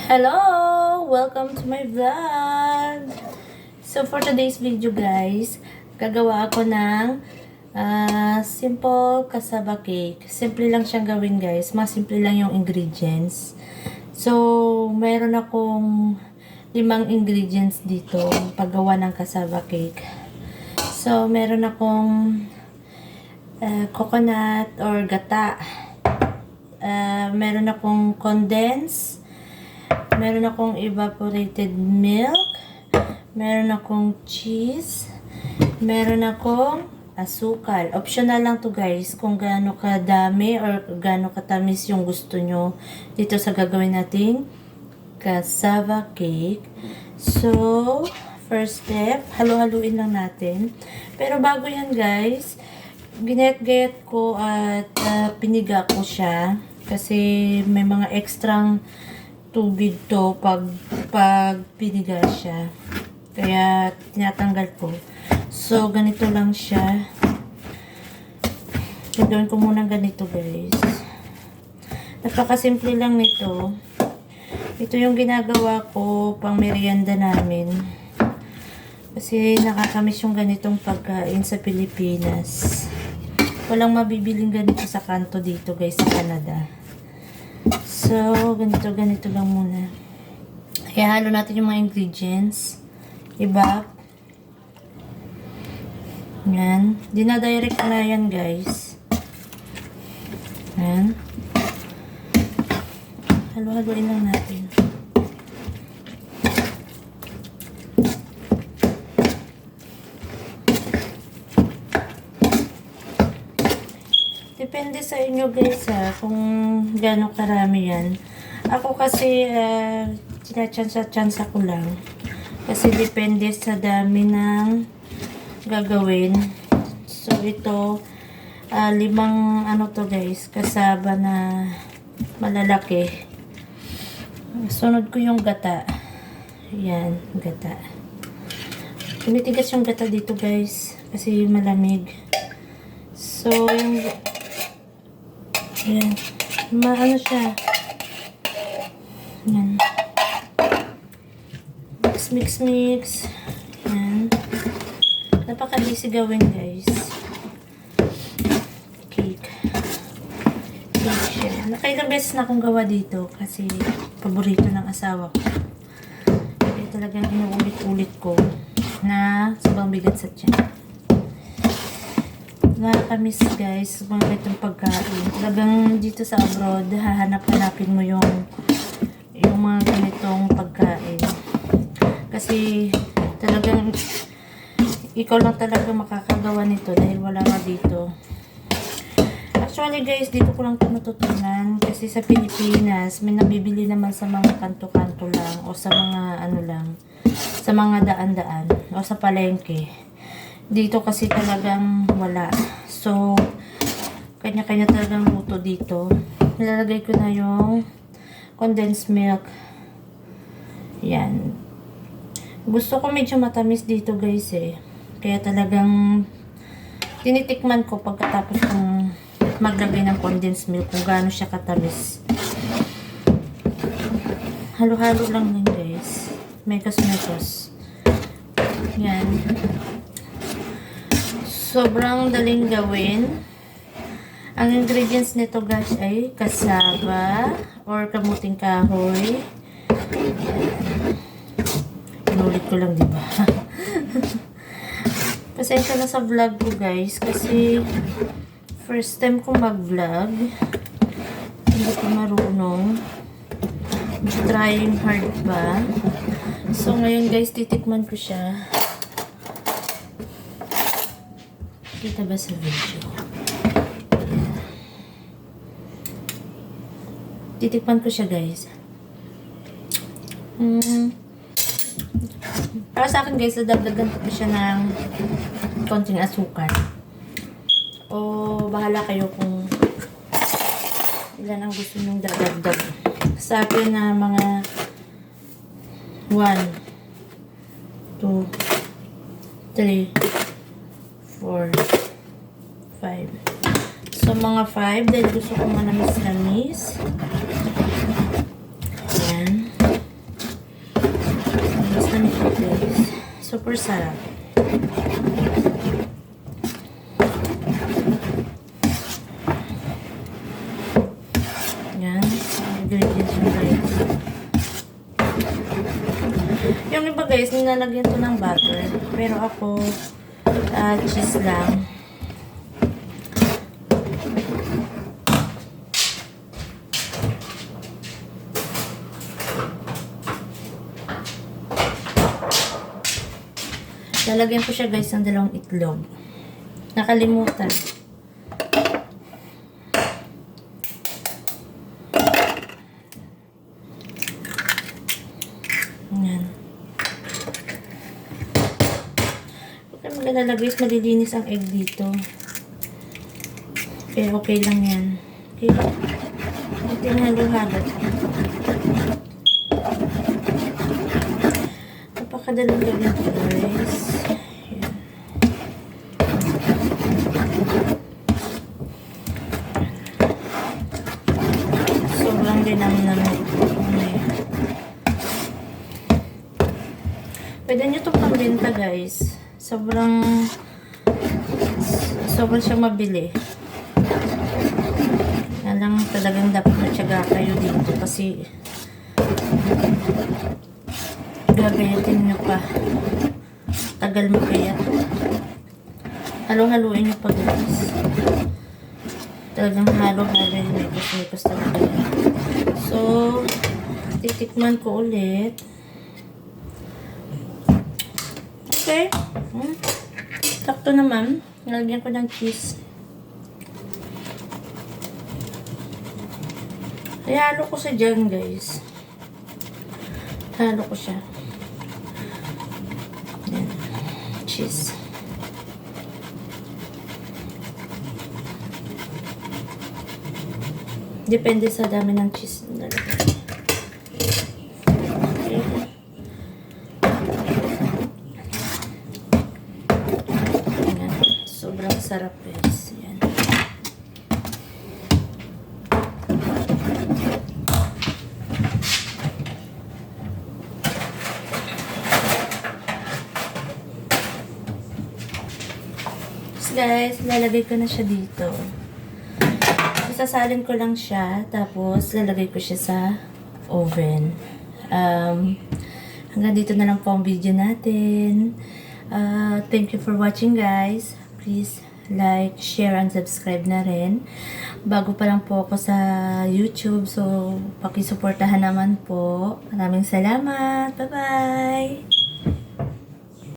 Hello! Welcome to my vlog! So, for today's video guys, gagawa ako ng simple cassava cake. Simple lang siyang gawin guys. Mas simple lang yung ingredients. So, meron akong 5 ingredients dito paggawa ng cassava cake. So, meron akong coconut or gata. Meron akong condensed. Meron akong evaporated milk. Meron akong cheese. Meron akong asukal. Optional lang to guys kung gaano kadami or gaano katamis yung gusto nyo dito sa gagawin nating cassava cake. So, first step, halu-haluin lang natin. Pero bago yan guys, ginayat-gayat ko at piniga ko siya kasi may mga extrang tubig to pag piniga siya. Kaya tinatanggal ko. So, ganito lang siya. Gagawin ko muna ganito guys. Napakasimple lang nito. Ito yung ginagawa ko pang merienda namin. Kasi nakakamiss yung ganitong pagkain sa Pilipinas. Walang mabibiling ganito sa kanto dito guys sa Canada. So, ganito lang muna. Ihalo natin yung mga ingredients. Yan. Dinadirect na yan, guys. Yan. Halo-haloin lang natin. Depende sa inyo guys kung gaano karami yan. Ako kasi tinatsansa-tsansa ko lang. Kasi depende sa dami ng gagawin. So ito 5 ano to guys, kasaba na malalaki. Sunod ko yung gata. Yan, gata. Tumitigas yung gata dito guys kasi malamig. So yung yan. Maano siya. Yan. Mix. Yan. Napaka-easy gawin guys. Cake siya. Nakailang beses na akong gawa dito kasi paborito ng asawa ko. Kaya talagang inuulit-ulit ko na sobrang bigat sa tiyan. Nakakamiss guys mga itong pagkain. Talagang dito sa abroad hahanap-hanapin mo yung mga ganitong pagkain. Kasi talagang ikaw lang talaga makakagawa nito dahil wala nga dito. Actually guys, dito ko lang ito natutunan kasi sa Pilipinas may nabibili naman sa mga kanto-kanto lang o sa mga ano lang, sa mga daan-daan o sa palengke. Dito kasi talagang wala. So, kanya-kanya talagang luto dito. Nilalagay ko na yung condensed milk. Yan. Gusto ko medyo matamis dito guys Kaya talagang tinitikman ko pagkatapos kong maglagay ng condensed milk kung gaano siya katamis. Halo-halo lang din guys. Mekos-mekos. Yan. Sobrang daling gawin. Ang ingredients nito guys ay cassava or kamuting kahoy. Inulit ko lang diba? Pasensya na sa vlog ko guys kasi first time ko mag-vlog. Hindi ko marunong. Trying hard pa. So ngayon guys titikman ko siya. Kita ba sa video? Titikman ko siya guys. Para sa akin guys, dadagdagan ko siya ng konting asukal. O bahala kayo kung ilan ang gusto nyong dadagdag. Sa akin na mga 1, 2, 3, 4, 5. So, mga 5. Dahil gusto ko manamis-namis. Ayan. Super sarap. Yan. Ingredients yung guys. Yung iba guys, nilalagyan to ng butter. Pero ako, cheese lang. Lalagyan ko siya guys ng 2 itlog. Nakalimutan. Yan. Huwag kayo mag-alala guys, malilinis ang egg dito. Pero okay lang yan. Okay. Ito yung halo-halo. Napakadaling gawin ito guys. Yan. Sobrang dinam-nam ito. Pwede nyo itong pambenta guys. Sobrang siya mabili. Yan lang talagang dapat matyaga kayo dito kasi gagayatin nyo pa. Tagal mo kaya. Halo-haluin nyo pa guys. Talagang halo-halo yung mekos-mekos talaga. So, titikman ko ulit. Okay. Sakto naman. Nalagyan ko ng cheese. Kaya halo ko siya dyan, guys. Halo ko siya. Yan. Cheese. Depende sa dami ng cheese. Sobrang sarap guys. Yan. So guys, lalagay ko na siya dito. Sasalin ko lang siya, tapos lalagay ko siya sa oven. Hanggang dito na lang po ang video natin. Thank you for watching guys. Please like, share, and subscribe na rin. Bago pa lang po ako sa YouTube, so pakisuportahan naman po. Maraming salamat. Bye-bye!